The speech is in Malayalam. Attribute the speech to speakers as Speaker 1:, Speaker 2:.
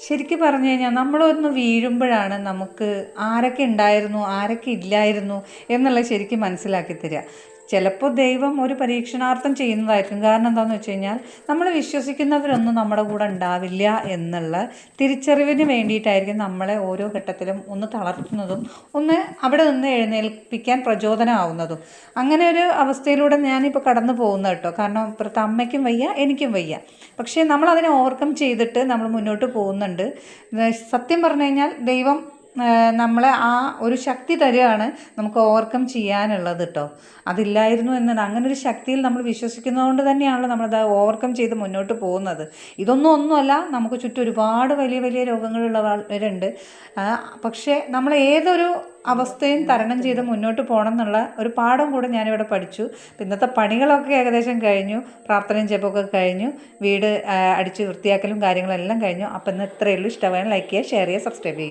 Speaker 1: ശരിക്കും പറഞ്ഞു കഴിഞ്ഞാൽ നമ്മളൊന്ന് വീഴുമ്പോഴാണ് നമുക്ക് ആരൊക്കെ ഉണ്ടായിരുന്നു ആരൊക്കെ ഇല്ലായിരുന്നു എന്നുള്ളത് ശരിക്കും മനസ്സിലാക്കി തരിക. ചിലപ്പോൾ ദൈവം ഒരു പരീക്ഷണാർത്ഥം ചെയ്യുന്നതായിരിക്കും. കാരണം എന്താണെന്ന് വെച്ച് കഴിഞ്ഞാൽ നമ്മൾ വിശ്വസിക്കുന്നവരൊന്നും നമ്മുടെ കൂടെ ഉണ്ടാവില്ല എന്നുള്ള തിരിച്ചറിവിന് വേണ്ടിയിട്ടായിരിക്കും നമ്മളെ ഓരോ ഘട്ടത്തിലും ഒന്ന് തളർത്തുന്നതും ഒന്ന് അവിടെ നിന്ന് എഴുന്നേൽപ്പിക്കാൻ പ്രചോദനമാവുന്നതും. അങ്ങനെ ഒരു അവസ്ഥയിലൂടെ ഞാനിപ്പോൾ കടന്നു പോകുന്നത് കേട്ടോ. കാരണം ഇപ്പുറത്ത് അമ്മയ്ക്കും വയ്യ, എനിക്കും വയ്യ. പക്ഷേ നമ്മളതിനെ ഓവർകം ചെയ്തിട്ട് നമ്മൾ മുന്നോട്ട് പോകുന്നുണ്ട്. സത്യം പറഞ്ഞു കഴിഞ്ഞാൽ ദൈവം നമ്മളെ ആ ഒരു ശക്തി തരികയാണ് നമുക്ക് ഓവർകം ചെയ്യാനുള്ളത് കേട്ടോ. അതില്ലായിരുന്നു എന്നാണ്, അങ്ങനെ ഒരു ശക്തിയിൽ നമ്മൾ വിശ്വസിക്കുന്നതുകൊണ്ട് തന്നെയാണല്ലോ നമ്മളത് ഓവർകം ചെയ്ത് മുന്നോട്ട് പോകുന്നത്. ഒന്നുമല്ല, നമുക്ക് ചുറ്റും ഒരുപാട് വലിയ വലിയ രോഗങ്ങളുള്ളവരുണ്ട്. പക്ഷേ നമ്മൾ ഏതൊരു അവസ്ഥയും തരണം ചെയ്ത് മുന്നോട്ട് പോകണം എന്നുള്ള ഒരു പാഠം കൂടെ ഞാനിവിടെ പഠിച്ചു. ഇന്നത്തെ പണികളൊക്കെ ഏകദേശം കഴിഞ്ഞു, പ്രാർത്ഥനയും ജപമൊക്കെ കഴിഞ്ഞു, വീട് അടിച്ച് വൃത്തിയാക്കലും കാര്യങ്ങളെല്ലാം കഴിഞ്ഞു. അപ്പം ഇന്ന് ഇത്രയേ ഉള്ളൂ. ഇഷ്ടമായാൽ ലൈക്ക് ചെയ്യുക, ഷെയർ ചെയ്യുക, സബ്സ്ക്രൈബ് ചെയ്യുക.